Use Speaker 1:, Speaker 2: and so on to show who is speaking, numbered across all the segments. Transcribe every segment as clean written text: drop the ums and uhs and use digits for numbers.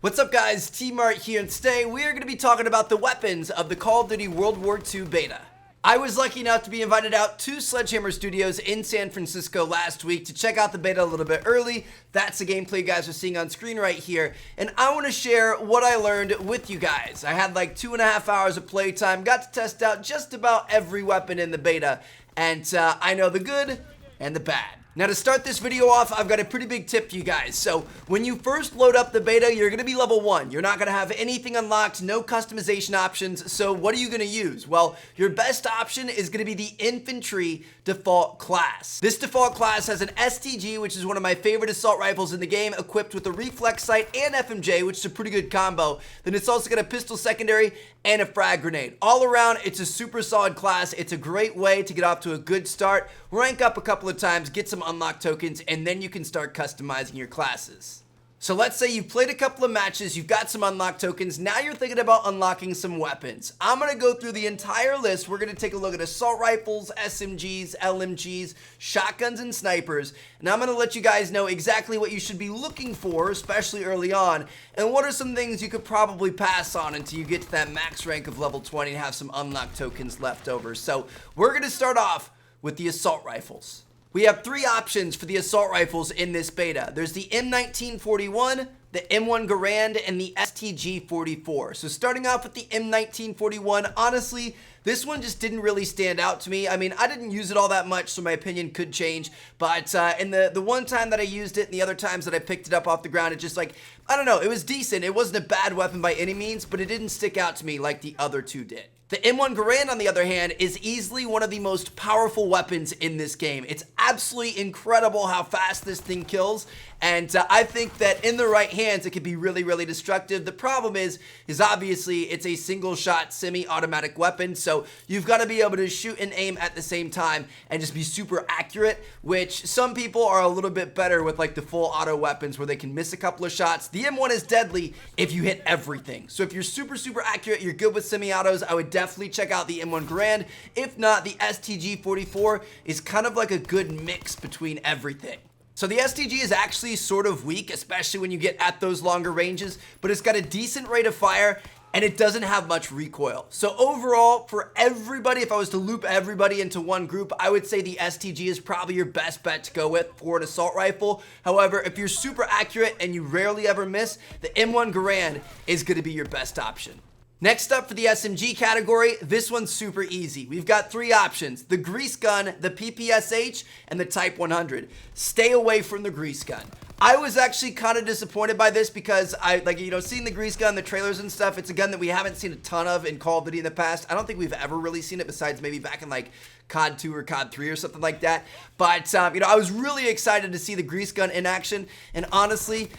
Speaker 1: What's up guys, T-Mart here, and today we are going to be talking about the weapons of the Call of Duty World War II beta. I was lucky enough to be invited out to Sledgehammer Studios in San Francisco last week to check out the beta a little bit early. That's the gameplay you guys are seeing on screen right here, and I want to share what I learned with you guys. I had like 2.5 hours of playtime, got to test out just about every weapon in the beta, and I know the good and the bad. Now to start this video off, I've got a pretty big tip for you guys. So when you first load up the beta, you're going to be level 1. You're not going to have anything unlocked, no customization options. So what are you going to use? Well, your best option is going to be the infantry default class. This default class has an STG, which is one of my favorite assault rifles in the game, equipped with a reflex sight and FMJ, which is a pretty good combo. Then it's also got a pistol secondary and a frag grenade. All around, it's a super solid class. It's a great way to get off to a good start, rank up a couple of times, get some unlock tokens, and then you can start customizing your classes. So let's say you've played a couple of matches, you've got some unlock tokens, now you're thinking about unlocking some weapons. I'm going to go through the entire list. We're going to take a look at assault rifles, SMGs, LMGs, shotguns, and snipers, and I'm going to let you guys know exactly what you should be looking for, especially early on, and what are some things you could probably pass on until you get to that max rank of level 20 and have some unlock tokens left over. So we're going to start off with the assault rifles. We have 3 options for the assault rifles in this beta. There's the M1941, the M1 Garand, and the STG-44. So starting off with the M1941, honestly, this one just didn't really stand out to me. I mean, I didn't use it all that much, so my opinion could change. But in the one time that I used it and the other times that I picked it up off the ground, it just like, I don't know, it was decent. It wasn't a bad weapon by any means, but it didn't stick out to me like the other 2 did. The M1 Garand, on the other hand, is easily one of the most powerful weapons in this game. It's absolutely incredible how fast this thing kills, and I think that in the right hands, it can be really, really destructive. The problem is obviously it's a single-shot semi-automatic weapon, so you've got to be able to shoot and aim at the same time and just be super accurate, which some people are a little bit better with like the full auto weapons where they can miss a couple of shots. The M1 is deadly if you hit everything. So if you're super, super accurate, you're good with semi-autos, I would definitely check out the M1 Garand. If not, the STG-44 is kind of like a good mix between everything. So the STG is actually sort of weak, especially when you get at those longer ranges, but it's got a decent rate of fire and it doesn't have much recoil. So overall, for everybody, if I was to loop everybody into one group, I would say the STG is probably your best bet to go with for an assault rifle. However, if you're super accurate and you rarely ever miss, the M1 Garand is going to be your best option. Next up for the SMG category, this one's super easy. We've got 3 options: the grease gun, the PPSH, and the Type 100. Stay away from the grease gun. I was actually kind of disappointed by this because seeing the grease gun, the trailers and stuff, it's a gun that we haven't seen a ton of in Call of Duty in the past. I don't think we've ever really seen it besides maybe back in like COD 2 or COD 3 or something like that. But, I was really excited to see the grease gun in action, and honestly,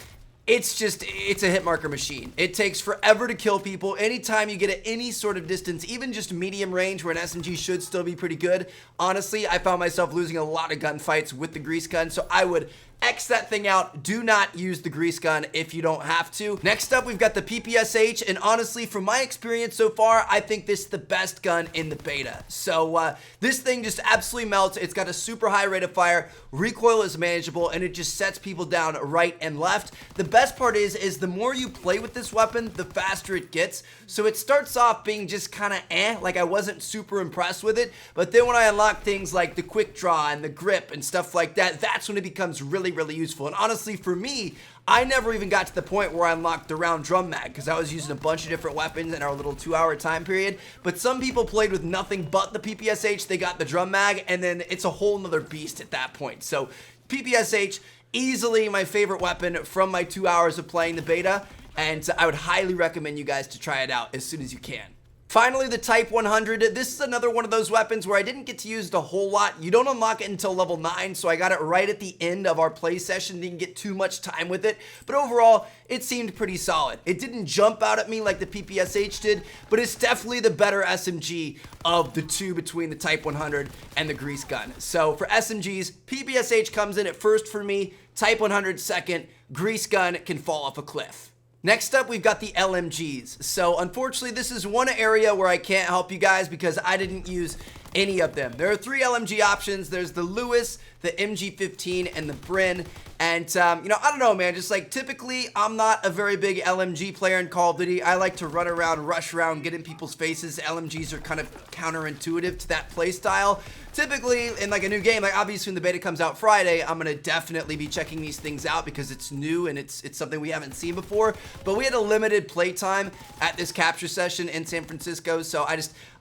Speaker 1: it's a hit marker machine. It takes forever to kill people. Anytime you get at any sort of distance, even just medium range where an SMG should still be pretty good, honestly, I found myself losing a lot of gunfights with the grease gun, so I would X that thing out. Do not use the grease gun if you don't have to. Next up, we've got the PPSH, and honestly, from my experience so far, I think this is the best gun in the beta. So this thing just absolutely melts. It's got a super high rate of fire, recoil is manageable, and it just sets people down right and left. The best part is the more you play with this weapon, the faster it gets. So it starts off being just kind of like I wasn't super impressed with it, but then when I unlock things like the quick draw and the grip and stuff like that, that's when it becomes really, really useful. And honestly, for me, I never even got to the point where I unlocked the round drum mag because I was using a bunch of different weapons in our little 2-hour time period. But some people played with nothing but the PPSH. They got the drum mag, and then it's a whole nother beast at that point. So PPSH, easily my favorite weapon from my 2 hours of playing the beta, and I would highly recommend you guys to try it out as soon as you can. Finally, the Type 100. This is another one of those weapons where I didn't get to use it a whole lot. You don't unlock it until level 9, so I got it right at the end of our play session. Didn't get too much time with it, but overall, it seemed pretty solid. It didn't jump out at me like the PPSH did, but it's definitely the better SMG of the 2 between the Type 100 and the grease gun. So for SMGs, PPSH comes in at first for me, Type 100 second, grease gun can fall off a cliff. Next up, we've got the LMGs. So unfortunately, this is one area where I can't help you guys because I didn't use any of them. There are 3 LMG options. There's the Lewis, the MG15 and the Brin. And, you know, I don't know, man, just like typically I'm not a very big LMG player in Call of Duty. I like to run around, rush around, get in people's faces. LMGs are kind of counterintuitive to that play style. Typically in like a new game, like obviously when the beta comes out Friday, I'm going to definitely be checking these things out because it's new and it's something we haven't seen before. But we had a limited play time at this capture session in San Francisco, so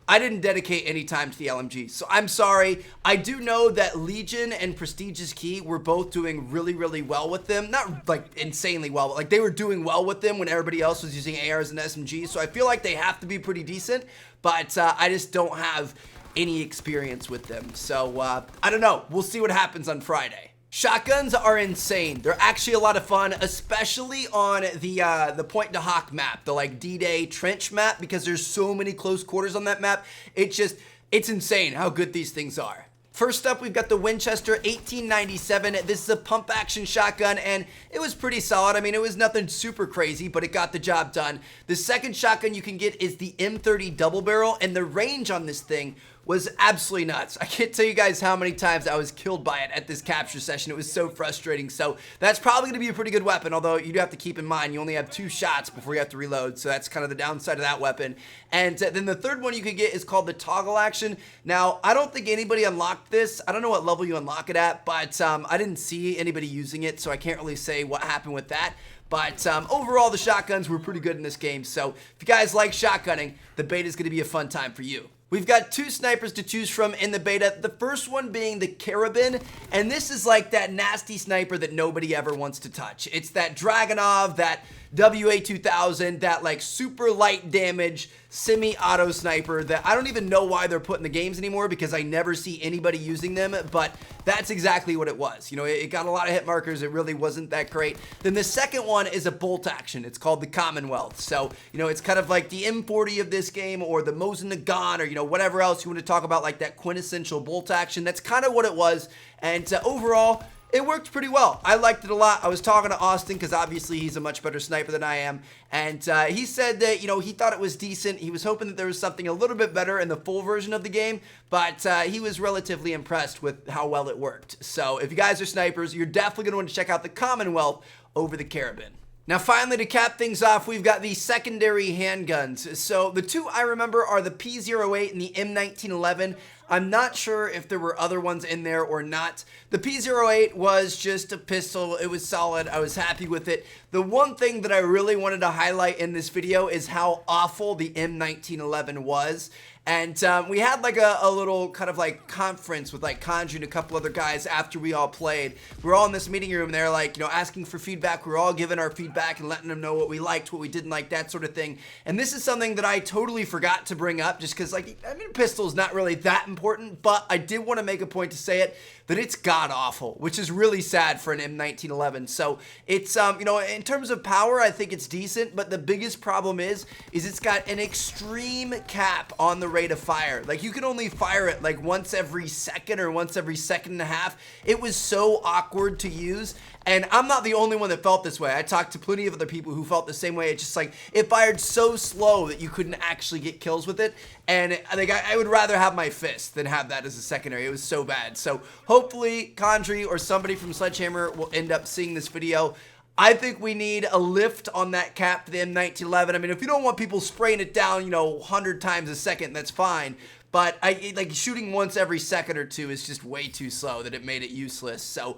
Speaker 1: I didn't dedicate any time to the LMG, so I'm sorry. I do know that Legion and Prestige's Key were both doing really, really well with them. Not like insanely well, but like they were doing well with them when everybody else was using ARs and SMGs, so I feel like they have to be pretty decent, but I just don't have any experience with them. So I don't know. We'll see what happens on Friday. Shotguns are insane. They're actually a lot of fun, especially on the Point de Hoc map, the like D-Day trench map, because there's so many close quarters on that map. It's insane how good these things are. First up, we've got the Winchester 1897. This is a pump action shotgun, and it was pretty solid. I mean, it was nothing super crazy, but it got the job done. The second shotgun you can get is the M30 double barrel, and the range on this thing was absolutely nuts. I can't tell you guys how many times I was killed by it at this capture session. It was so frustrating. So that's probably going to be a pretty good weapon, although you do have to keep in mind you only have 2 shots before you have to reload, so that's kind of the downside of that weapon. And then the third one you can get is called the toggle action. Now, I don't think anybody unlocked this. I don't know what level you unlock it at, but I didn't see anybody using it, so I can't really say what happened with that. But overall, the shotguns were pretty good in this game, so if you guys like shotgunning, the beta is going to be a fun time for you. We've got 2 snipers to choose from in the beta, the first one being the Carabin, and this is like that nasty sniper that nobody ever wants to touch. It's that Dragunov, that WA2000, that like super light damage semi-auto sniper that I don't even know why they're put in the games anymore because I never see anybody using them, but that's exactly what it was. You know, it got a lot of hit markers. It really wasn't that great. Then the second one is a bolt action. It's called the Commonwealth. So, you know, it's kind of like the M40 of this game or the Mosin Nagant or, you know, whatever else you want to talk about, like that quintessential bolt action. That's kind of what it was. And overall, it worked pretty well. I liked it a lot. I was talking to Austin because obviously he's a much better sniper than I am. And he said that, you know, he thought it was decent. He was hoping that there was something a little bit better in the full version of the game, but he was relatively impressed with how well it worked. So if you guys are snipers, you're definitely going to want to check out the Commonwealth over the Carabin. Now finally, to cap things off, we've got the secondary handguns. So the 2 I remember are the P08 and the M1911. I'm not sure if there were other ones in there or not. The P08 was just a pistol. It was solid. I was happy with it. The one thing that I really wanted to highlight in this video is how awful the M1911 was. And we had like a little kind of like conference with like Kanji and a couple other guys after we all played. We were all in this meeting room and they're like, you know, asking for feedback. We were all giving our feedback and letting them know what we liked, what we didn't like, that sort of thing. And this is something that I totally forgot to bring up just because, like, I mean, pistol is not really that important, but I did want to make a point to say it, that it's god-awful, which is really sad for an M1911. So it's, you know, in terms of power, I think it's decent, but the biggest problem is it's got an extreme cap on the rate of fire. Like, you can only fire it like once every second or once every second and a half. It was so awkward to use, and I'm not the only one that felt this way. I talked to plenty of other people who felt the same way. It's just like, it fired so slow that you couldn't actually get kills with it, and I think I would rather have my fist than have that as a secondary. It was so bad. So hopefully Condry or somebody from Sledgehammer will end up seeing this video. I think we need a lift on that cap for the M1911. I mean, if you don't want people spraying it down, you know, 100 times a second, that's fine. But like shooting once every second or two is just way too slow that it made it useless. So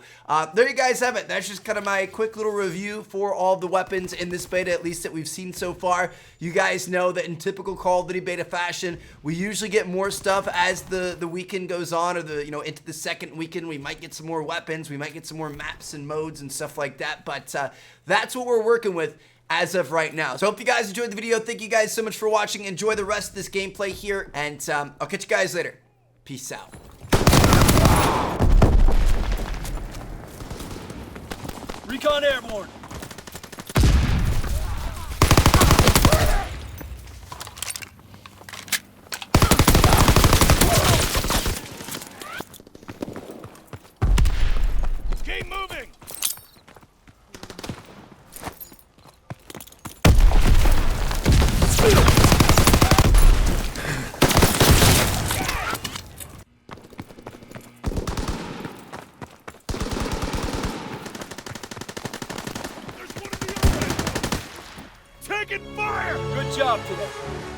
Speaker 1: there you guys have it. That's just kind of my quick little review for all the weapons in this beta, at least that we've seen so far. You guys know that in typical Call of Duty beta fashion, we usually get more stuff as the weekend goes on, or the, you know, into the second weekend. We might get some more weapons, we might get some more maps and modes and stuff like that. But that's what we're working with as of right now. So I hope you guys enjoyed the video. Thank you guys so much for watching. Enjoy the rest of this gameplay here, and I'll catch you guys later. Peace out.
Speaker 2: Recon airborne. Keep moving. taking fire! Good job today.